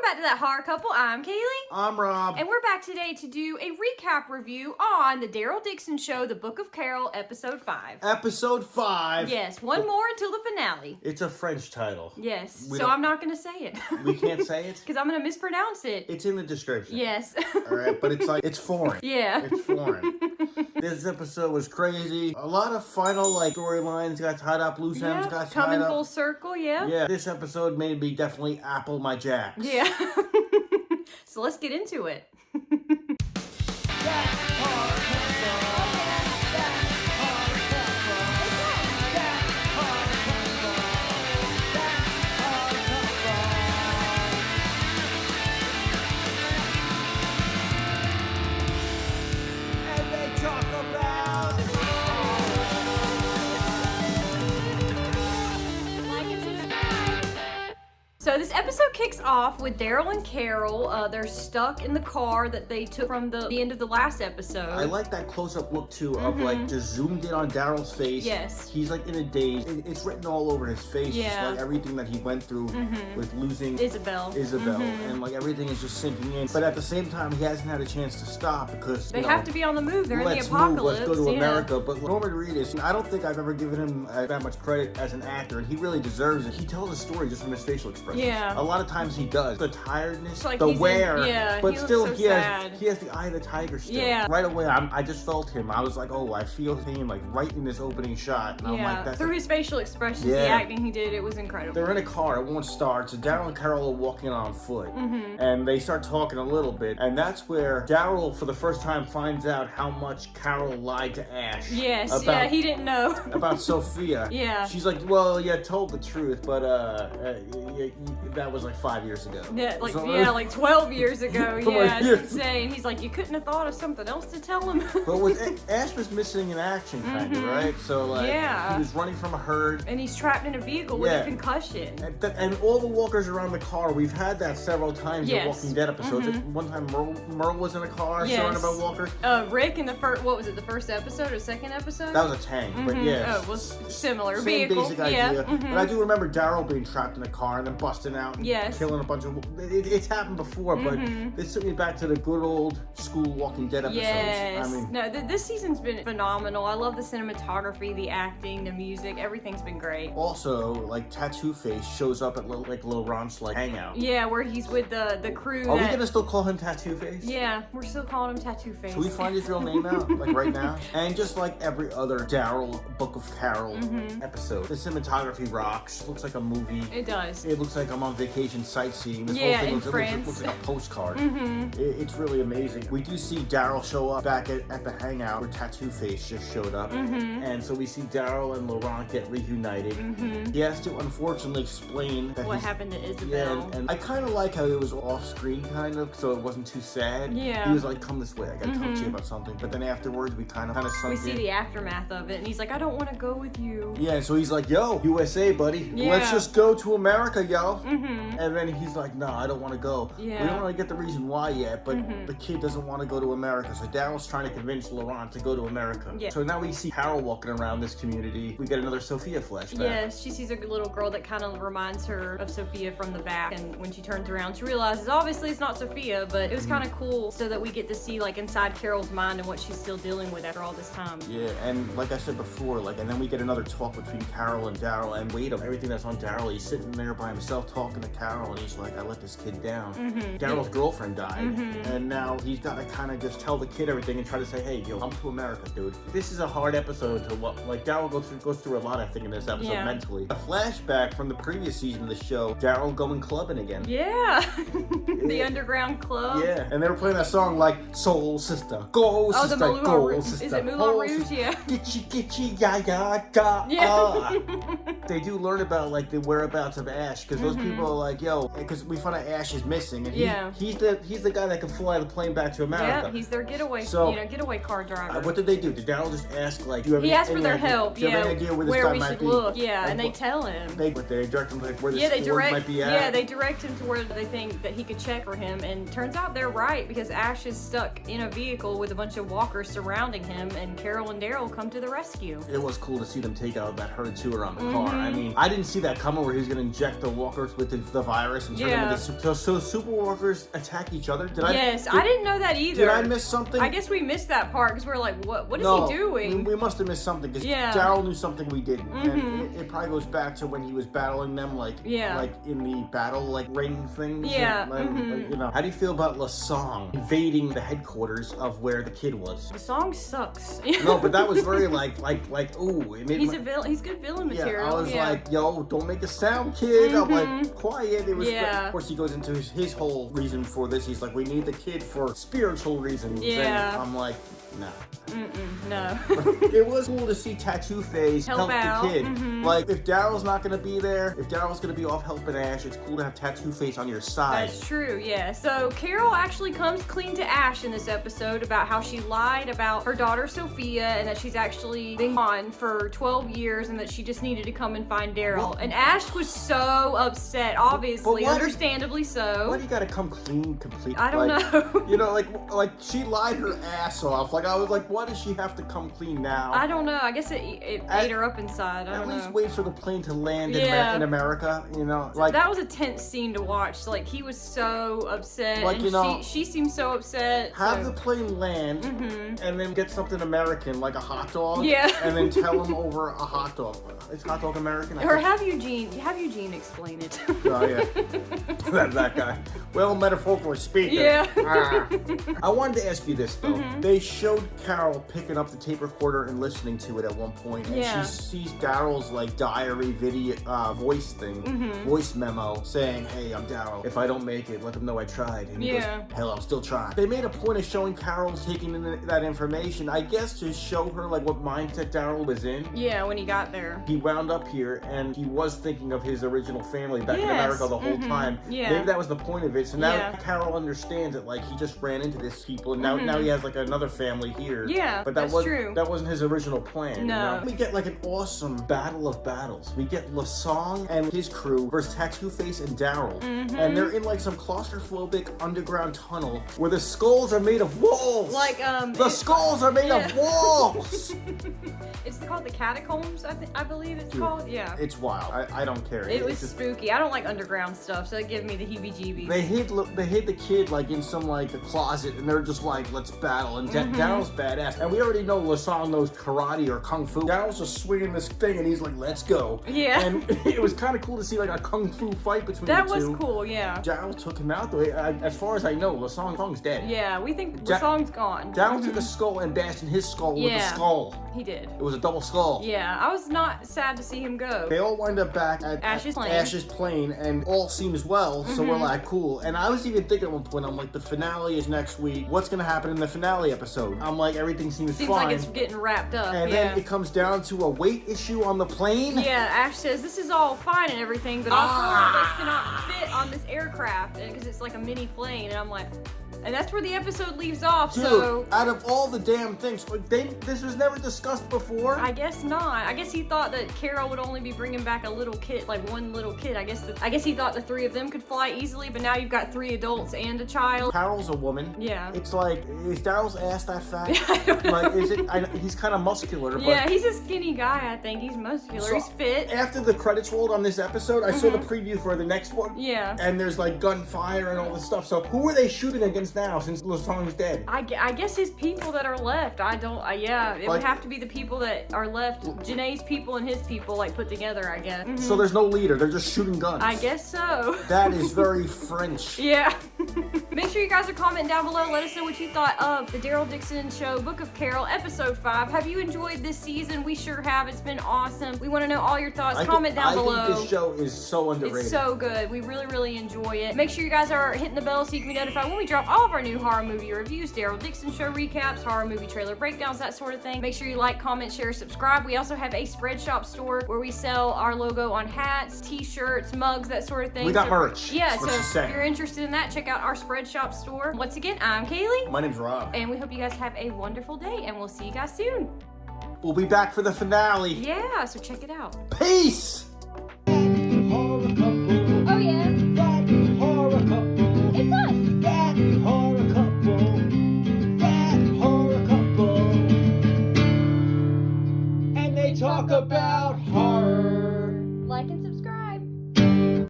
back to That Horror Couple. I'm Kaylee. I'm Rob. And we're back today to do a recap review on the Daryl Dixon show, The Book of Carol, Episode 5. Episode 5. Yes, one more until the finale. It's a French title. Yes, so I'm not going to say it. We can't say it? Because I'm going to mispronounce it. It's in the description. Yes. Alright, but it's foreign. Yeah. It's foreign. This episode was crazy. A lot of final, storylines got tied up, loose ends got tied up. Coming full circle, yeah. Yeah, this episode made me definitely apple my jacks. Yeah. So let's get into it. So this episode kicks off with Daryl and Carol. They're stuck in the car that they took from the end of the last episode. I like that close-up look too of just zoomed in on Daryl's face. Yes. He's in a daze. It's written all over his face. Yeah. Just everything that he went through with losing Isabel. And everything is just sinking in. But at the same time, he hasn't had a chance to stop because they have to be on the move. They're in the let's apocalypse. Move. Let's go to America. But Norman Reedus, I don't think I've ever given him that much credit as an actor, and he really deserves it. He tells a story just from his facial expressions. Yeah. A lot of times he does. The tiredness, like the wear, but he still so he has the eye of the tiger still. Yeah. Right away, I just felt him. I was like, oh, I feel him right in this opening shot. And I'm like, that's through his facial expressions, the acting he did, it was incredible. They're in a car. It won't start. So Daryl and Carol are walking on foot, and they start talking a little bit, and that's where Daryl, for the first time, finds out how much Carol lied to Ash. Yes, he didn't know about Sophia. Yeah, she's like, well, told the truth, but that was 5 years ago. Yeah, 12 years ago. Yeah, it's insane. He's like, you couldn't have thought of something else to tell him. But Ash was missing in action, kind of, right? So he was running from a herd, and he's trapped in a vehicle with a concussion. And all the walkers around the car. We've had that several times in Walking Dead episodes. One time Merle was in a car surrounded by walkers. Rick in the first, what was it, the first episode or second episode? That was a tank, but yeah. Oh, well, similar same vehicle. Basic idea. But I do remember Daryl being trapped in a car and then busting out and killing a bunch of. It's happened before, but this took me back to the good old school Walking Dead episodes. Yes. This season's been phenomenal. I love the cinematography, the acting, the music. Everything's been great. Also, Tattoo Face shows up at Laurent's hangout. Yeah, where he's with the crew. Are we gonna still call him Tattoo Face? Yeah, we're still calling him Tattoo Face. Should we find his real name out, right now? And just like every other Daryl Book of Carol episode, the cinematography rocks. Looks like a movie. It does. It looks like I'm on vacation sightseeing. This whole thing looks like a postcard. It's really amazing. We do see Daryl show up back at the hangout where Tattoo Face just showed up. And so we see Daryl and Laurent get reunited. He has to unfortunately explain that what happened to Isabel. Yeah, and I kind of like how it was off screen, so it wasn't too sad. Yeah. He was like, come this way, I gotta talk to you about something. But then afterwards, we kind of sunk in. We see the aftermath of it, and he's like, I don't want to go with you. Yeah, and so he's like, yo, USA, buddy. Yeah. Let's just go to America, yo. And then he's like, no, I don't want to go. Yeah. We don't want to get the reason why yet, but the kid doesn't want to go to America. So Daryl's trying to convince Laurent to go to America. Yeah. So now we see Carol walking around this community. We get another Sophia flashback. Yes, she sees a little girl that kind of reminds her of Sophia from the back, and when she turns around, she realizes obviously it's not Sophia, but it was kind of cool so that we get to see inside Carol's mind and what she's still dealing with after all this time. Yeah, and like I said before, and then we get another talk between Carol and Daryl, and wait, everything that's on Daryl, he's sitting there by himself talking to Carol, and he's like, I let this kid down. Daryl's girlfriend died, and now he's got to kind of just tell the kid everything and try to say, hey, yo, I'm to America, dude. This is a hard episode to Daryl goes through a lot, I think, in this episode mentally. A flashback from the previous season of the show, Daryl going clubbing again. Yeah. The underground club. Yeah, and they were playing that song Soul Sister, go sister, go sister. Is it Moulin Rouge? Yeah. Gitchy, ya. They do learn about the whereabouts of Ash, because those people are like, yo, because we find out Ash is missing, and he's the guy that can fly the plane back to America. Yeah, he's their getaway, getaway car driver. What did they do? Did Daryl just ask, do you have he asked for their help, do you have any idea where this guy we might should be? look, and they tell him. They direct him where the stores might be at. Yeah, they direct him to where they think that he could check for him, and turns out they're right, because Ash is stuck in a vehicle with a bunch of walkers surrounding him, and Carol and Daryl come to the rescue. It was cool to see them take out that herd tour on the car. I mean, I didn't see that coming where he was going to inject the walkers with with the virus and turn them into so super workers attack each other. I didn't know that either. Did I miss something? I guess we missed that part because we're like, what is he doing? We must have missed something because Daryl knew something we didn't, and it probably goes back to when he was battling them, like in the battle ring things. How do you feel about Laurent invading the headquarters of where the kid was? The song sucks. No, but that was very ooh. He's good villain material. I was like, yo, don't make a sound, kid. I'm like, quiet. It was. Of course, he goes into his whole reason for this. He's like, we need the kid for spiritual reasons. Yeah. And I'm like, nah. No. It was cool to see Tattoo Face help the kid. Like, if Daryl's not going to be there, if Daryl's going to be off helping Ash, it's cool to have Tattoo Face on your side. That's true, yeah. So Carol actually comes clean to Ash in this episode about how she lied about her daughter Sophia and that she's actually been gone for 12 years and that she just needed to come and find Daryl. And Ash was so upset, obviously, understandably so. Why do you got to come clean, complete? I don't know. You know, like she lied her ass off. Like, I was like, why does she have to come clean now? I don't know. I guess it ate her up inside. I don't know. At least wait for the plane to land in America, you know? Like, that was a tense scene to watch. So, like, he was so upset. Like, and you know, she seemed so upset. Have the plane land and then get something American, like a hot dog. Yeah. And then tell him over a hot dog. Is hot dog American? Or have Eugene explain it. Oh, yeah. that guy. Well, metaphorically speaking. Yeah. I wanted to ask you this, though. They showed Carol picking up the tape recorder and listening to it at one point, and she sees Daryl's like diary video voice thing, voice memo saying, "Hey, I'm Daryl. If I don't make it, let them know I tried." And he goes, "Hell, I'm still trying." They made a point of showing Carol taking in that information, I guess, to show her like what mindset Daryl was in. Yeah, when he got there, he wound up here, and he was thinking of his original family back in America the whole time. Yeah, maybe that was the point of it. So now Carol understands that like he just ran into this people, and now he has like another family here. Yeah, but that wasn't his original plan. No. You know? We get like an awesome battle of battles. We get Laurent and his crew versus Tattoo Face and Daryl. And they're in like some claustrophobic underground tunnel where the skulls are made of walls. Like the skulls are made of walls. It's called the catacombs, I believe it's called. Yeah. It's wild. I don't care. It was spooky. I don't like underground stuff, so it gave me the heebie-jeebies. They hid the kid like in some like a closet, and they're just like, let's battle. And Daryl's badass, and we already know Laurent knows karate or kung fu. Daryl's just swinging this thing, and he's like, let's go. Yeah. And it was kind of cool to see like a kung fu fight between the two. That was cool, yeah. Daryl took him out though. As far as I know, Laurent's dead. Yeah, we think Laurent's gone. Daryl took a skull and bashed in his skull with a skull. He did. It was a double skull. Yeah, I was not sad to see him go. They all wind up back at Ash's plane, and all seems well, so we're like, cool. And I was even thinking at one point, I'm like, the finale is next week. What's going to happen in the finale episode? I'm like, everything seems fine. Seems like it's getting wrapped up. And then it comes down to a weight issue on the plane. Yeah, Ash says, this is all fine and everything, but all four of us cannot fit on this aircraft, because it's like a mini plane. And I'm like... And that's where the episode leaves off. Dude, so out of all the damn things, this was never discussed before. I guess not. I guess he thought that Carol would only be bringing back a little kid, like one little kid. I guess he thought the three of them could fly easily, but now you've got 3 adults and a child. Carol's a woman. Yeah. It's like, is Daryl's ass that fat? I don't know. Like, is it? He's kind of muscular. But yeah, he's a skinny guy. I think he's muscular. So he's fit. After the credits rolled on this episode, I saw the preview for the next one. Yeah. And there's like gunfire and all this stuff. So who are they shooting against now? Since Laurent's dead. I guess his people that are left. It would have to be the people that are left. Janae's people and his people, like, put together, I guess. So there's no leader. They're just shooting guns. I guess so. That is very French. Yeah. Make sure you guys are commenting down below. Let us know what you thought of the Daryl Dixon Show, Book of Carol, Episode 5. Have you enjoyed this season? We sure have. It's been awesome. We want to know all your thoughts. Comment down below. I think this show is so underrated. It's so good. We really, really enjoy it. Make sure you guys are hitting the bell so you can be notified when we drop all of our new horror movie reviews, Daryl Dixon Show recaps, horror movie trailer breakdowns, that sort of thing. Make sure you like, comment, share, subscribe. We also have a spread shop store where we sell our logo on hats, t-shirts, mugs, that sort of thing. We got merch. Yeah, so if you're interested in that, check out our spread shop store. Once again, I'm Kaylee. My name's Rob. And we hope you guys have a wonderful day, and we'll see you guys soon. We'll be back for the finale. Yeah, so check it out. Peace!